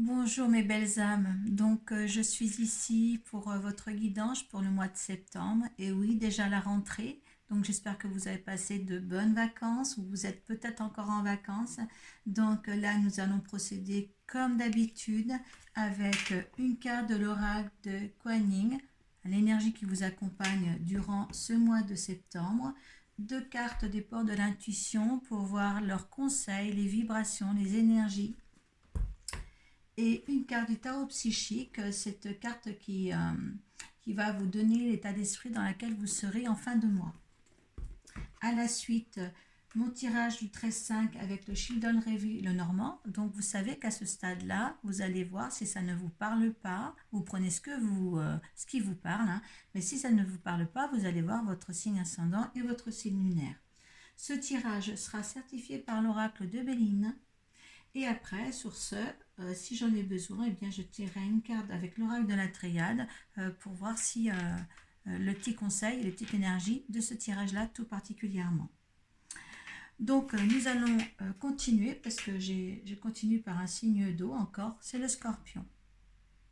Bonjour mes belles âmes, donc je suis ici pour votre guidance pour le mois de septembre et oui déjà la rentrée, donc j'espère que vous avez passé de bonnes vacances ou vous êtes peut-être encore en vacances. Donc là nous allons procéder comme d'habitude avec une carte de l'oracle de Kuan Yin, l'énergie qui vous accompagne durant ce mois de septembre, deux cartes des ports de l'intuition pour voir leurs conseils, les vibrations, les énergies et une carte du tarot psychique, cette carte qui va vous donner l'état d'esprit dans lequel vous serez en fin de mois. À la suite, mon tirage du 13-5 avec le Children Review, le normand. Donc vous savez qu'à ce stade-là, vous allez voir si ça ne vous parle pas, vous prenez ce qui vous parle, hein. Mais si ça ne vous parle pas, vous allez voir votre signe ascendant et votre signe lunaire. Ce tirage sera certifié par l'oracle de Béline. Et après, sur ce, si j'en ai besoin, eh bien, je tirerai une carte avec l'oracle de la triade pour voir si le petit conseil, les petites énergies de ce tirage-là tout particulièrement. Donc, nous allons continuer parce que je continue par un signe d'eau encore, c'est le scorpion.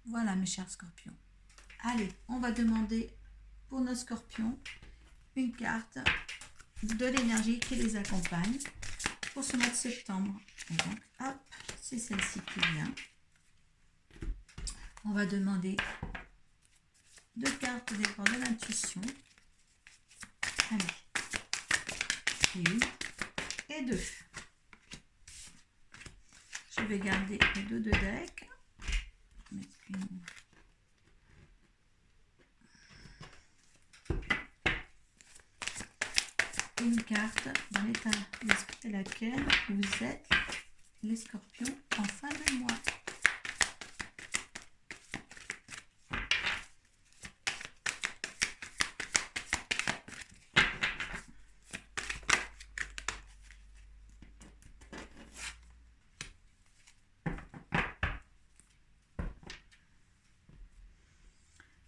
Voilà mes chers scorpions. Allez, on va demander pour nos scorpions une carte de l'énergie qui les accompagne pour ce mois de septembre. Et donc, hop, c'est celle-ci qui vient. On va demander deux cartes des ports de l'intuition. Allez. Une et deux. Je vais garder les deux de deck. Une carte dans l'état d'esprit à laquelle vous êtes les scorpions en fin de mois.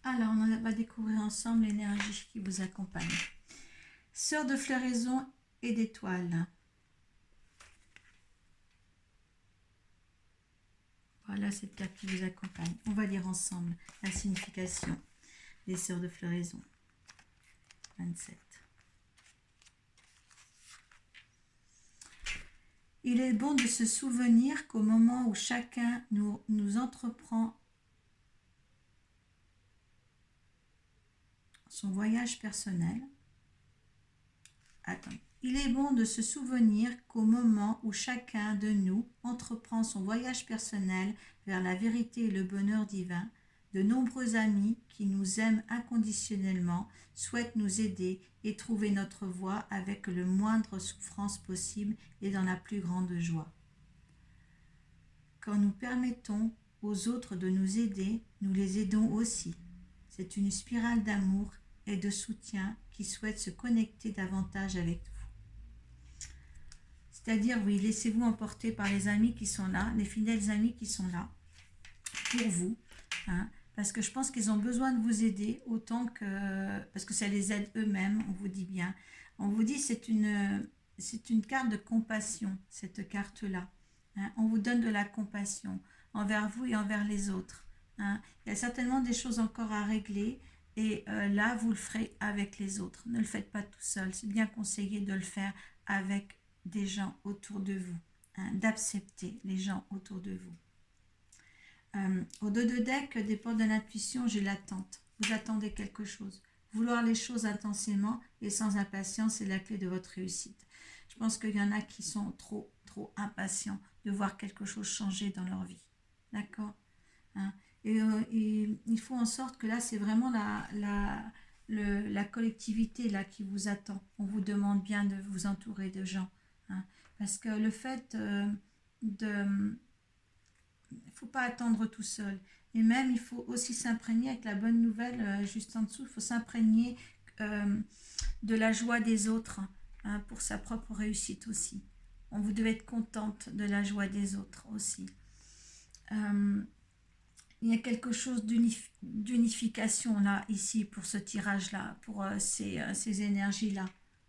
Alors, on va découvrir ensemble l'énergie qui vous accompagne. Sœur de floraison et d'étoiles. Voilà cette carte qui vous accompagne. On va lire ensemble la signification des sœurs de floraison. 27. Il est bon de se souvenir qu'au moment où chacun nous entreprend son voyage personnel, il est bon de se souvenir qu'au moment où chacun de nous entreprend son voyage personnel vers la vérité et le bonheur divin, de nombreux amis qui nous aiment inconditionnellement souhaitent nous aider et trouver notre voie avec le moindre souffrance possible et dans la plus grande joie. Quand nous permettons aux autres de nous aider, nous les aidons aussi. C'est une spirale d'amour et de soutien qui souhaite se connecter davantage avec vous. C'est-à-dire, oui, laissez-vous emporter par les amis qui sont là, les fidèles amis qui sont là pour vous, hein, parce que je pense qu'ils ont besoin de vous aider autant que... parce que ça les aide eux-mêmes, on vous dit bien. On vous dit c'est une carte de compassion, cette carte-là. Hein, on vous donne de la compassion envers vous et envers les autres. Hein. Il y a certainement des choses encore à régler. Et là, vous le ferez avec les autres. Ne le faites pas tout seul. C'est bien conseillé de le faire avec des gens autour de vous. Hein, d'accepter les gens autour de vous. Au dos de deck, des ports de l'intuition, j'ai l'attente. Vous attendez quelque chose. Vouloir les choses intensément et sans impatience est la clé de votre réussite. Je pense qu'il y en a qui sont trop impatients de voir quelque chose changer dans leur vie. D'accord, hein. Et il faut en sorte que là, c'est vraiment la collectivité là qui vous attend. On vous demande bien de vous entourer de gens. Hein, parce que le fait il ne faut pas attendre tout seul. Et même, il faut aussi s'imprégner avec la bonne nouvelle, juste en dessous, il faut s'imprégner de la joie des autres, hein, pour sa propre réussite aussi. Vous devez être contente de la joie des autres aussi. Il y a quelque chose d'unification là, ici, pour ce tirage-là, pour ces énergies-là.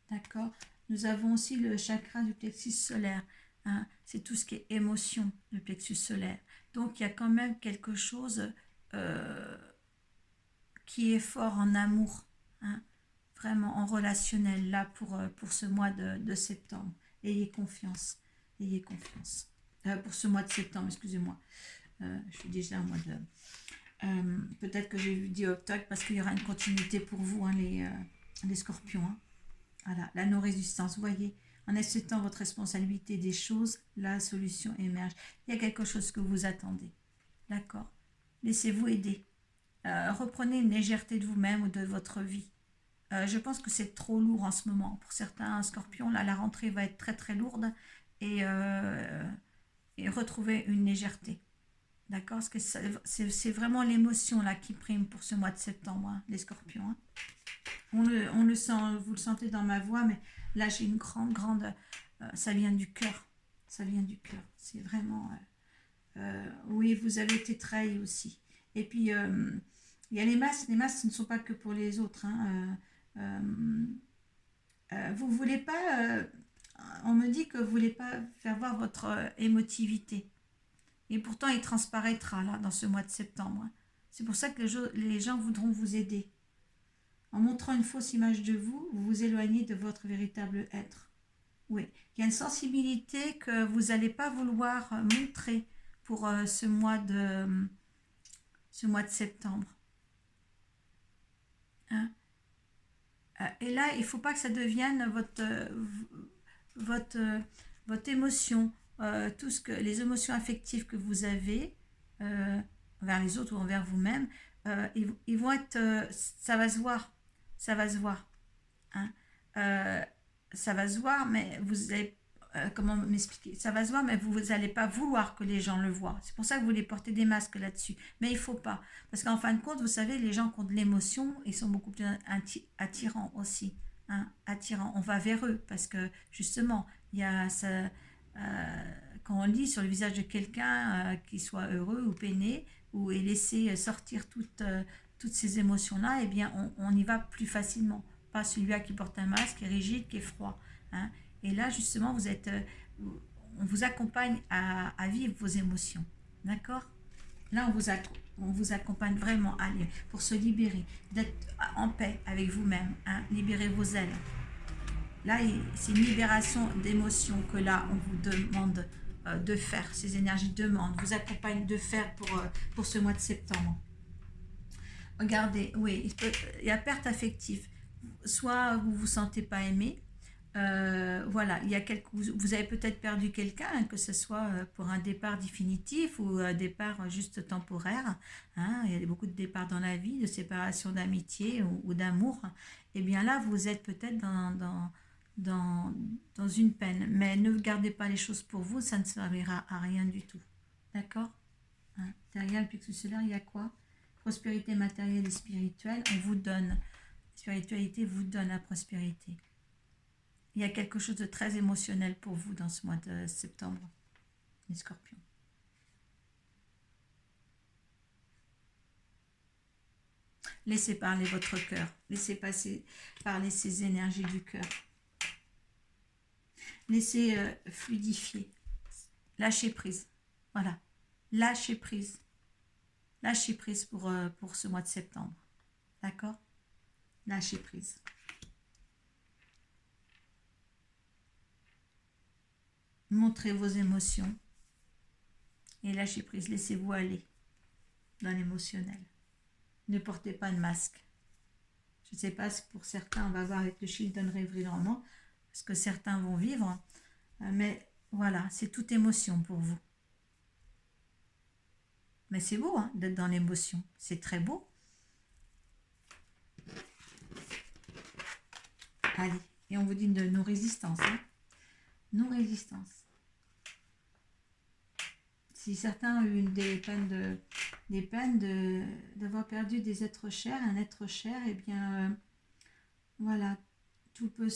D'accord ? Nous avons aussi le chakra du plexus solaire. hein. C'est tout ce qui est émotion, le plexus solaire. Donc il y a quand même quelque chose euh, qui est fort en amour, hein, vraiment en relationnel, là pour ce mois de septembre. Ayez confiance, ayez confiance. Pour ce mois de septembre, excusez-moi. Je suis déjà au mois de... peut-être que j'ai dit octobre parce qu'il y aura une continuité pour vous, hein, les scorpions. Hein. Voilà, la non-résistance. Vous voyez, en acceptant votre responsabilité des choses, la solution émerge. Il y a quelque chose que vous attendez. D'accord. Laissez-vous aider. Reprenez une légèreté de vous-même ou de votre vie. Je pense que c'est trop lourd en ce moment. Pour certains scorpions, là, la rentrée va être très très lourde et, retrouver une légèreté. D'accord. Parce que c'est vraiment l'émotion là qui prime pour ce mois de septembre, hein, les scorpions. Hein. On le sent, vous le sentez dans ma voix, mais là j'ai une grande... ça vient du cœur. Ça vient du cœur. C'est vraiment... oui, vous avez été trahi aussi. Et puis, il y a les masques. Les masques, ce ne sont pas que pour les autres. Hein. Vous voulez pas... on me dit que vous voulez pas faire voir votre émotivité. Et pourtant, il transparaîtra là, dans ce mois de septembre. Hein. C'est pour ça que les gens voudront vous aider. En montrant une fausse image de vous, vous vous éloignez de votre véritable être. Oui, il y a une sensibilité que vous n'allez pas vouloir montrer pour ce mois de septembre. Hein. Et là, il ne faut pas que ça devienne votre, votre émotion, tout ce que les émotions affectives que vous avez envers les autres ou envers vous-même, ils vont être, ça va se voir, ça va se voir. Hein. Ça va se voir, mais vous allez, comment m'expliquer, ça va se voir, mais vous n'allez pas vouloir que les gens le voient. C'est pour ça que vous voulez porter des masques là-dessus. Mais il ne faut pas. Parce qu'en fin de compte, vous savez, les gens qui ont de l'émotion, ils sont beaucoup plus attirants aussi. Hein, attirants. On va vers eux parce que justement, il y a ça, quand on lit sur le visage de quelqu'un qui soit heureux ou peiné, ou est laissé sortir toutes ces émotions-là, eh bien, on y va plus facilement. Pas celui-là qui porte un masque, qui est rigide, qui est froid. Hein. Et là, justement, on vous accompagne à vivre vos émotions. D'accord. Là, on vous accompagne vraiment à aller pour se libérer, d'être en paix avec vous-même, hein, libérer vos ailes. Là, c'est une libération d'émotions que là, on vous demande de faire. Ces énergies demandent, vous accompagnent de faire pour ce mois de septembre. Regardez, oui, il y a perte affective. Soit vous ne vous sentez pas aimé, voilà, vous avez peut-être perdu quelqu'un, que ce soit pour un départ définitif ou un départ juste temporaire. Hein, il y a beaucoup de départs dans la vie, de séparation d'amitié ou d'amour. Et bien là, vous êtes peut-être dans une peine. Mais ne gardez pas les choses pour vous, ça ne servira à rien du tout. D'accord. Hein, derrière le plexus solaire, il y a quoi? Prospérité matérielle et spirituelle, on vous donne. La spiritualité vous donne la prospérité. Il y a quelque chose de très émotionnel pour vous dans ce mois de septembre, les scorpions. Laissez parler votre cœur. Laissez parler ces énergies du cœur. Laissez fluidifier. Lâchez prise. Voilà. Lâchez prise. Lâchez prise pour ce mois de septembre. D'accord? Lâchez prise. Montrez vos émotions et lâchez prise. Laissez-vous aller dans l'émotionnel. Ne portez pas de masque. Je ne sais pas si pour certains, on va voir avec le Children Reverie normalement, parce que certains vont vivre, mais voilà, c'est toute émotion pour vous. Mais c'est beau hein, d'être dans l'émotion, c'est très beau. Allez, et on vous dit de non-résistance. Hein. Non-résistance. Si certains ont eu des peines d'avoir perdu des êtres chers, un être cher, eh bien, voilà, tout peut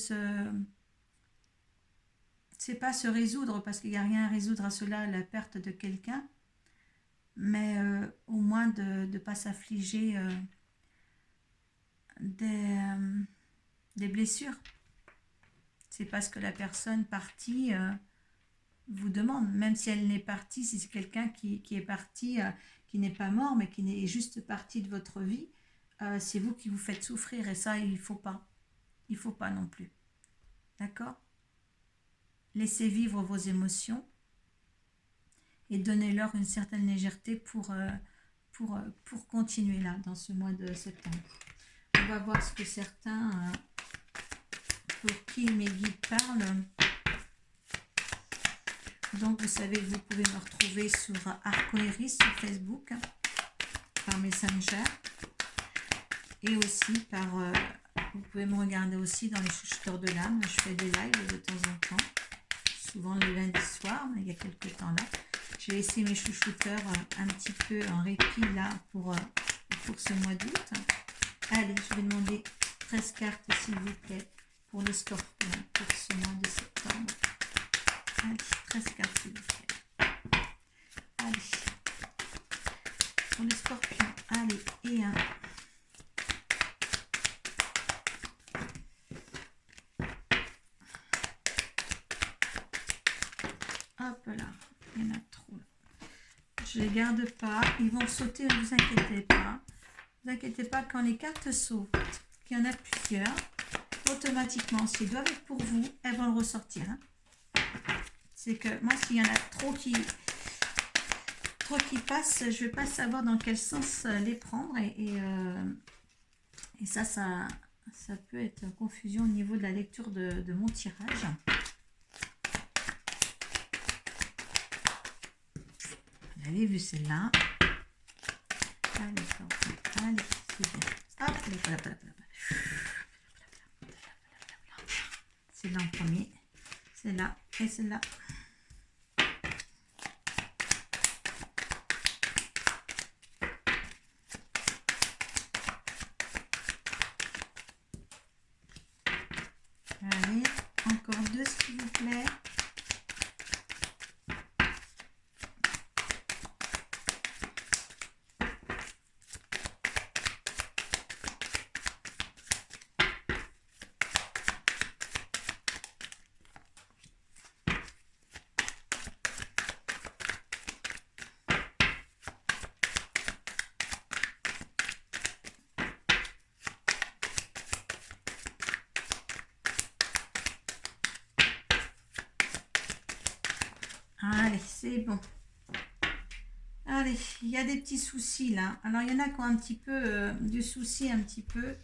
c'est pas se résoudre, parce qu'il n'y a rien à résoudre à cela, la perte de quelqu'un, mais au moins de ne pas s'affliger des blessures. C'est parce que la personne partie vous demande, même si elle n'est partie, si c'est quelqu'un qui est parti, qui n'est pas mort, mais qui est juste parti de votre vie, c'est vous qui vous faites souffrir et ça, il ne faut pas. Il ne faut pas non plus. D'accord? Laissez vivre vos émotions et donnez-leur une certaine légèreté pour continuer là, dans ce mois de septembre. On va voir ce que certains, pour qui mes guides parlent. Donc, vous savez que vous pouvez me retrouver sur Arcoiris sur Facebook, par Messenger, et aussi par... vous pouvez me regarder aussi dans les chuchoteurs de l'âme. Je fais des lives de temps en temps, souvent le lundi soir, mais il y a quelques temps là. J'ai laissé mes chouchouteurs un petit peu en répit là pour ce mois d'août. Allez, je vais demander 13 cartes s'il vous plaît pour les scorpions pour ce mois de septembre. Allez, 13 cartes s'il vous plaît. Allez, pour les scorpions, allez, et un. Hop là, il y en a trop. Je ne les garde pas, ils vont sauter, ne vous inquiétez pas. Ne vous inquiétez pas, quand les cartes sautent, qu'il y en a plusieurs, automatiquement, s'ils doivent être pour vous, elles vont le ressortir. Hein. C'est que moi, s'il y en a trop qui passent, je ne vais pas savoir dans quel sens les prendre. Et ça peut être confusion au niveau de la lecture de mon tirage. Vous avez vu celle-là. Allez, c'est bien. Hop, c'est là en premier. C'est là et c'est là. Allez, encore deux s'il vous plaît. Allez, c'est bon. Allez, il y a des petits soucis là. Alors, il y en a qui ont un petit peu du souci, un petit peu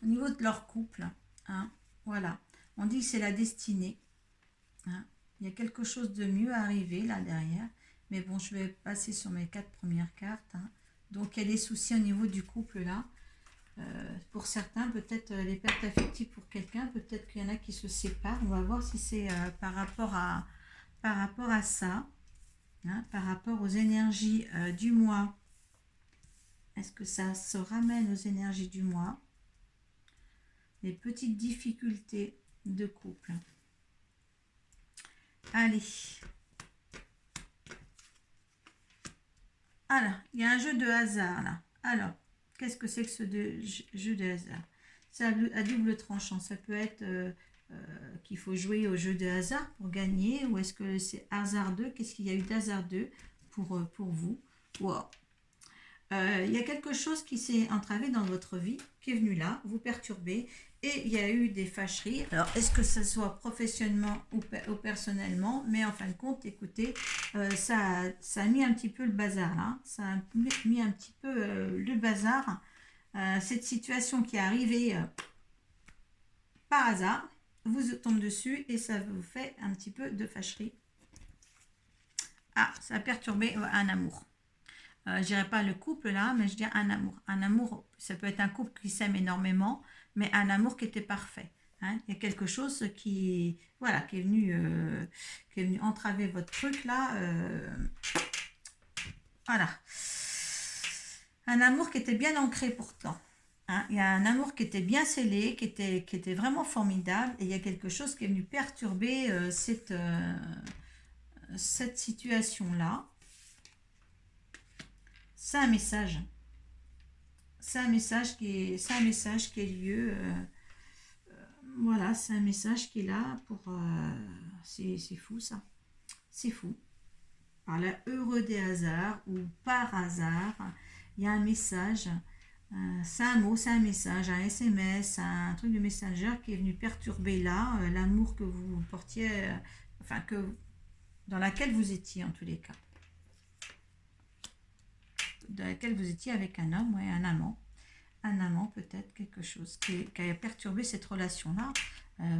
au niveau de leur couple. Hein. Voilà. On dit que c'est la destinée. Hein. Il y a quelque chose de mieux à arriver là derrière. Mais bon, je vais passer sur mes 4 premières cartes. Hein. Donc, il y a des soucis au niveau du couple là. Pour certains, peut-être les pertes affectives pour quelqu'un. Peut-être qu'il y en a qui se séparent. On va voir si c'est par rapport à ça. Hein, par rapport aux énergies du mois. Est-ce que ça se ramène aux énergies du mois? Les petites difficultés de couple. Allez. Alors, il y a un jeu de hasard là. Alors, qu'est-ce que c'est que ce jeu de hasard? C'est à double tranchant. Ça peut être qu'il faut jouer au jeu de hasard pour gagner, ou est-ce que c'est hasardeux? Qu'est-ce qu'il y a eu d'hasardeux pour vous? Wow. Il y a quelque chose qui s'est entravé dans votre vie, qui est venu là, vous perturber, et il y a eu des fâcheries. Alors, est-ce que ça soit professionnellement ou personnellement? Mais en fin de compte, écoutez, ça a mis un petit peu le bazar là. Ça a mis un petit peu le bazar. Cette situation qui est arrivée par hasard, vous tombe dessus et ça vous fait un petit peu de fâcherie. Ah, ça a perturbé un amour. Je dirais pas le couple là, mais je dirais un amour. Un amour, ça peut être un couple qui s'aime énormément, mais un amour qui était parfait. Hein. Il y a quelque chose qui est venu entraver votre truc là. Voilà. Un amour qui était bien ancré pourtant. Hein. Il y a un amour qui était bien scellé, qui était vraiment formidable, et il y a quelque chose qui est venu perturber cette situation-là. C'est un message. C'est un message qui est lieu. Voilà, c'est un message qui est là pour. C'est fou ça. c'est fou. Par le heureux des hasards ou par hasard, il y a un message. C'est un mot, c'est un message, un SMS, un truc de Messenger qui est venu perturber là l'amour que vous portiez, enfin dans laquelle vous étiez en tous les cas, dans laquelle vous étiez avec un homme, ouais, un amant peut-être, quelque chose qui a perturbé cette relation-là.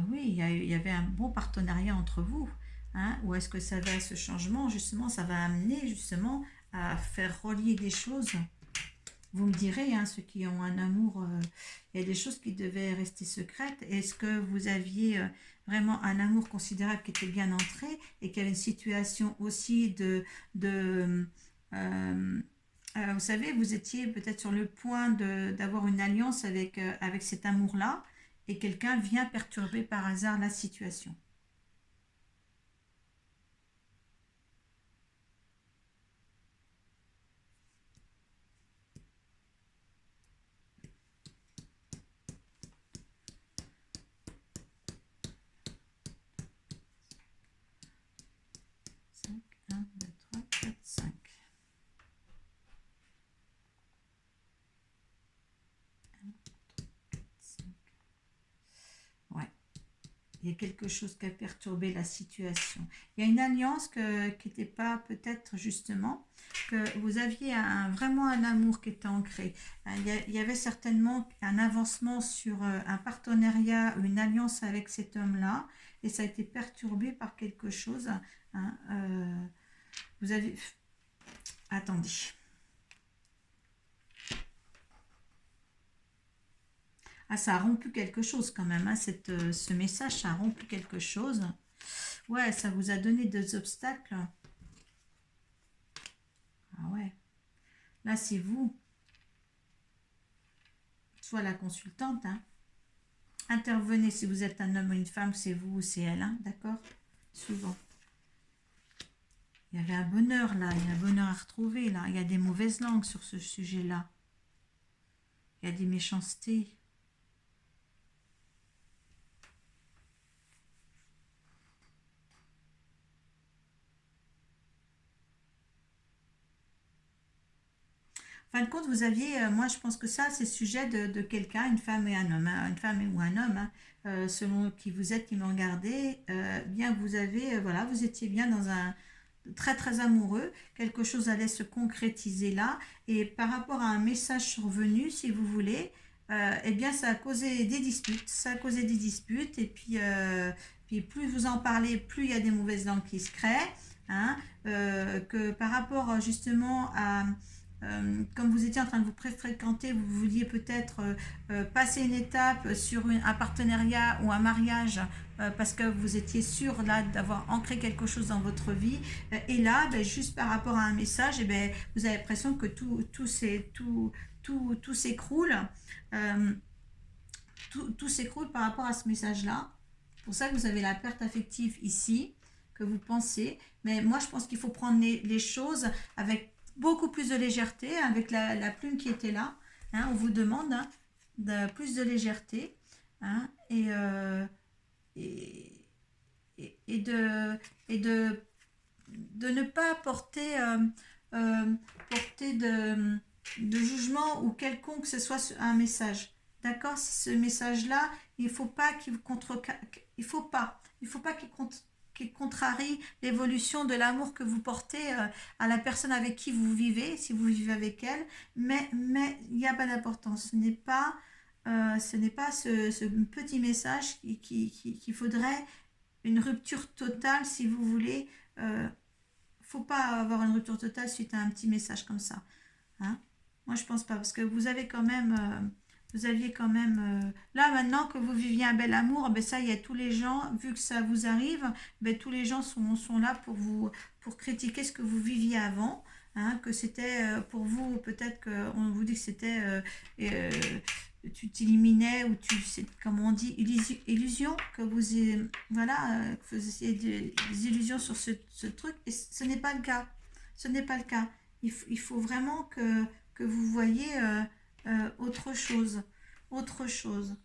Oui, il y avait un bon partenariat entre vous. Hein, ou est-ce que ça va, ce changement, justement, ça va amener justement à faire relier des choses. Vous me direz, hein, ceux qui ont un amour, il y a des choses qui devaient rester secrètes. Est-ce que vous aviez vraiment un amour considérable qui était bien entré et qu'il y avait une situation aussi euh, vous savez, vous étiez peut-être sur le point d'avoir une alliance avec cet amour-là et quelqu'un vient perturber par hasard la situation. 5, 1, 2, 3, 4, 5. Ouais. Il y a quelque chose qui a perturbé la situation. Il y a une alliance qui n'était pas peut-être justement, que vous aviez vraiment un amour qui était ancré. Il y avait certainement un avancement sur un partenariat, une alliance avec cet homme-là, et ça a été perturbé par quelque chose. Hein, vous avez... Attendez. Ah, ça a rompu quelque chose quand même, hein, ce message, ça a rompu quelque chose. Ouais, ça vous a donné des obstacles. Ah ouais. Là, c'est vous, soit la consultante, hein. Intervenez si vous êtes un homme ou une femme, c'est vous ou c'est elle, hein, d'accord? Souvent. Il y avait un bonheur là, il y a un bonheur à retrouver là. Il y a des mauvaises langues sur ce sujet-là. Il y a des méchancetés. En fin de compte, vous aviez, moi je pense que ça, c'est sujet de quelqu'un, une femme et un homme, hein, une femme ou un homme, hein, selon qui vous êtes, qui me regardez, bien vous avez, voilà, vous étiez bien dans un très très amoureux, quelque chose allait se concrétiser là, et par rapport à un message survenu, si vous voulez, eh bien ça a causé des disputes, et puis plus vous en parlez, plus il y a des mauvaises langues qui se créent, hein, que par rapport justement à comme vous étiez en train de vous fréquenter, vous vouliez peut-être passer une étape sur un partenariat ou un mariage parce que vous étiez sûr là d'avoir ancré quelque chose dans votre vie. Et là, ben, juste par rapport à un message, et ben, vous avez l'impression que tout s'écroule. Euh, tout s'écroule par rapport à ce message-là. C'est pour ça que vous avez la perte affective ici, que vous pensez. Mais moi, je pense qu'il faut prendre les choses avec beaucoup plus de légèreté, avec la plume qui était là. Hein, on vous demande, hein, plus de légèreté, hein, et, et de ne pas porter de jugement ou quelconque que ce soit un message. D'accord? Ce message-là, il faut pas il faut pas qu'il contrarie l'évolution de l'amour que vous portez à la personne avec qui vous vivez, si vous vivez avec elle, mais il n'y a pas d'importance. Ce n'est pas ce petit message qu'il faudrait une rupture totale, si vous voulez. Faut pas avoir une rupture totale suite à un petit message comme ça. Hein. Moi, je pense pas, parce que vous aviez quand même, là maintenant que vous viviez un bel amour, ben ça, il y a tous les gens, vu que ça vous arrive, ben tous les gens sont là pour critiquer ce que vous viviez avant. Hein, que c'était pour vous, peut-être qu'on vous dit que c'était euh, tu t'éliminais ou comme on dit, illusion, que voilà, que vous faisiez des illusions sur ce truc, et ce n'est pas le cas. Ce n'est pas le cas. Il faut vraiment que vous voyez autre chose. Autre chose.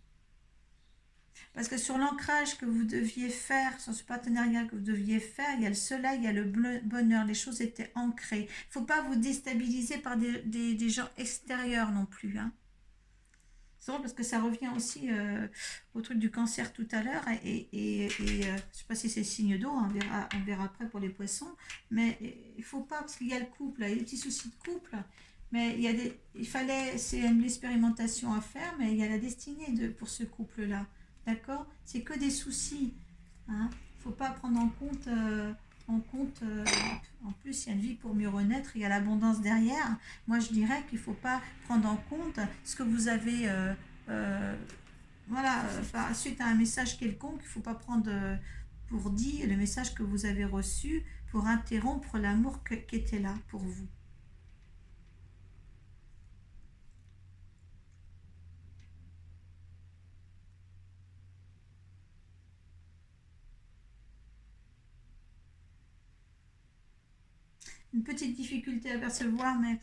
Parce que sur l'ancrage que vous deviez faire, sur ce partenariat que vous deviez faire, il y a le soleil, il y a le bonheur, les choses étaient ancrées. Il ne faut pas vous déstabiliser par des gens extérieurs non plus. Hein. C'est drôle parce que ça revient aussi au truc du cancer tout à l'heure. Je ne sais pas si c'est signe d'eau, on verra après pour les poissons. Mais il ne faut pas, parce qu'il y a le couple, il y a des petits soucis de couple. Mais c'est une expérimentation à faire, mais il y a la destinée pour ce couple-là. D'accord? C'est que des soucis. Hein. Il ne faut pas prendre en compte, en plus il y a une vie pour mieux renaître, il y a l'abondance derrière. Moi je dirais qu'il ne faut pas prendre en compte ce que vous avez, voilà, suite à un message quelconque, il ne faut pas prendre pour dit le message que vous avez reçu pour interrompre l'amour qui était là pour vous. Une petite difficulté à percevoir, mais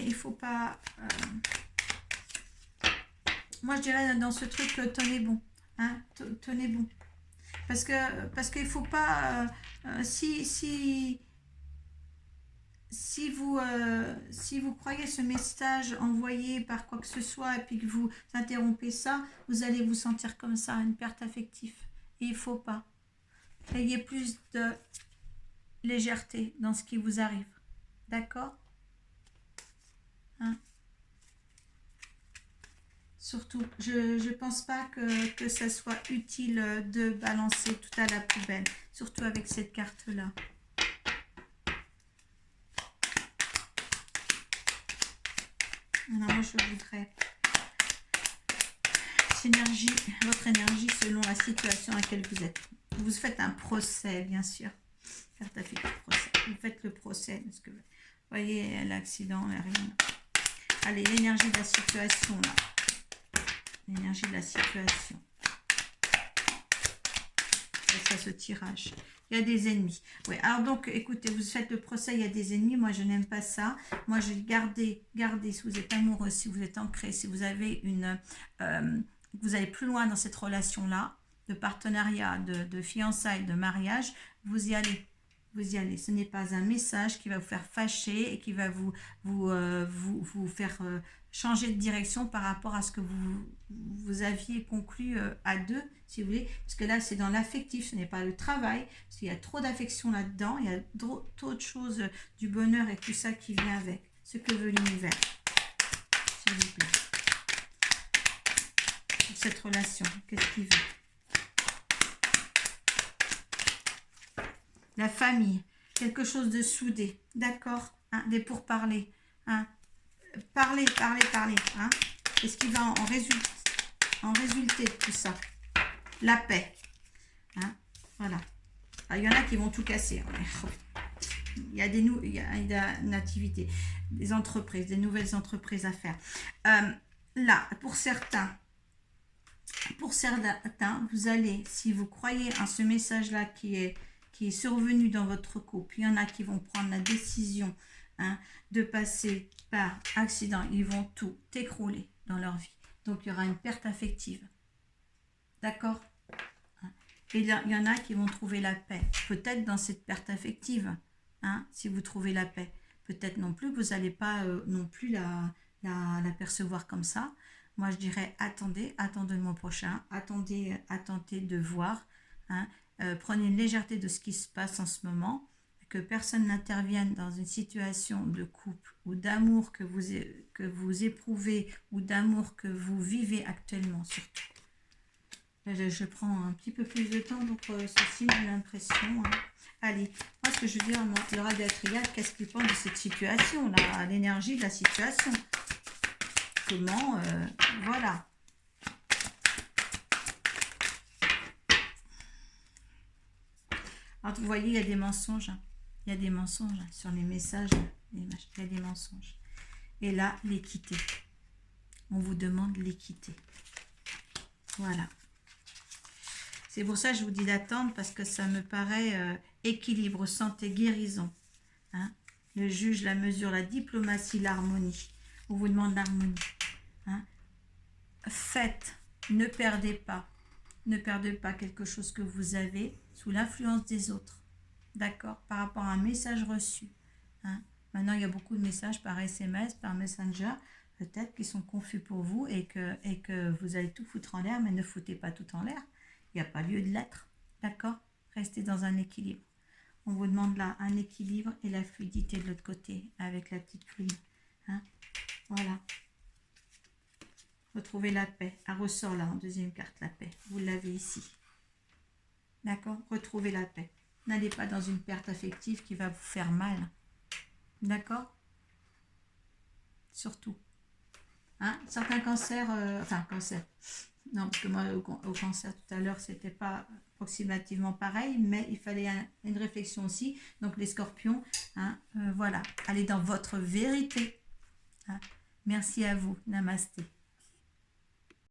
il faut pas... moi, je dirais dans ce truc, tenez bon. Hein, tenez bon. Parce qu'il faut pas... si vous croyez ce message envoyé par quoi que ce soit et puis que vous interrompez ça, vous allez vous sentir comme ça, une perte affective. Et il ne faut pas. Ayez plus de légèreté dans ce qui vous arrive. D'accord? Hein? Surtout, je ne pense pas que ça soit utile de balancer tout à la poubelle, surtout avec cette carte-là. Alors moi, je voudrais votre énergie selon la situation à laquelle vous êtes. Vous faites un procès, bien sûr. Carte affective procès. Vous faites le procès. Parce que, vous voyez, l'accident, rien. Allez, l'énergie de la situation, là. L'énergie de la situation. C'est ça, ce tirage. Il y a des ennemis. Oui, alors donc, écoutez, vous faites le procès, il y a des ennemis. Moi, je n'aime pas ça. Moi, je gardez, si vous êtes amoureux, si vous êtes ancré, si vous avez vous allez plus loin dans cette relation-là, de partenariat, de fiançailles, de mariage, vous y allez. Vous y allez. Ce n'est pas un message qui va vous faire fâcher et qui va vous faire changer de direction par rapport à ce que vous aviez conclu à deux, si vous voulez. Parce que là, c'est dans l'affectif, ce n'est pas le travail. Parce qu'il y a trop d'affection là-dedans. Il y a trop de choses, du bonheur et tout ça qui vient avec. Ce que veut l'univers. S'il vous plaît. Pour cette relation, qu'est-ce qu'il veut? La famille, quelque chose de soudé, d'accord, hein, des pourparlers, hein, parler, hein, qu'est-ce qui va en résulter de tout ça? La paix, hein, voilà. Alors, il y en a qui vont tout casser, hein. Il y a une activité, des entreprises, des nouvelles entreprises à faire. Là, pour certains, vous allez, si vous croyez en ce message-là qui est survenu dans votre couple, il y en a qui vont prendre la décision, hein, de passer par accident. Ils vont tout écrouler dans leur vie. Donc, il y aura une perte affective. D'accord? Et il y en a qui vont trouver la paix. Peut-être dans cette perte affective, hein, si vous trouvez la paix. Peut-être non plus, vous n'allez pas non plus la percevoir comme ça. Moi, je dirais, attendez le mois prochain. Attendez de voir, hein. Prenez une légèreté de ce qui se passe en ce moment, que personne n'intervienne dans une situation de couple ou d'amour que vous éprouvez ou d'amour que vous vivez actuellement surtout. Je prends un petit peu plus de temps pour ceci, j'ai l'impression. Hein. Allez, moi ce que je veux dire, le radiatrial, qu'est-ce qu'il pense de cette situation là, l'énergie de la situation? Comment, voilà. Alors, vous voyez, il y a des mensonges. Il y a des mensonges sur les messages. Il y a des mensonges. Et là, l'équité. On vous demande l'équité. Voilà. C'est pour ça que je vous dis d'attendre, parce que ça me paraît équilibre, santé, guérison. Hein? Le juge, la mesure, la diplomatie, l'harmonie. On vous demande l'harmonie. Hein? Faites, ne perdez pas. Ne perdez pas quelque chose que vous avez sous l'influence des autres. D'accord? Par rapport à un message reçu. Hein? Maintenant, il y a beaucoup de messages par SMS, par Messenger, peut-être qui sont confus pour vous et que vous allez tout foutre en l'air, mais ne foutez pas tout en l'air. Il n'y a pas lieu de l'être. D'accord? Restez dans un équilibre. On vous demande là un équilibre et la fluidité de l'autre côté avec la petite plume. Hein? Voilà. Retrouvez la paix. Elle ressort là en deuxième carte, la paix. Vous l'avez ici. D'accord? Retrouvez la paix. N'allez pas dans une perte affective qui va vous faire mal. D'accord? Surtout. Hein? Certains cancers, cancer. Non, parce que moi, au cancer tout à l'heure, c'était pas approximativement pareil, mais il fallait une réflexion aussi. Donc les scorpions, hein, voilà, allez dans votre vérité. Hein? Merci à vous. Namasté.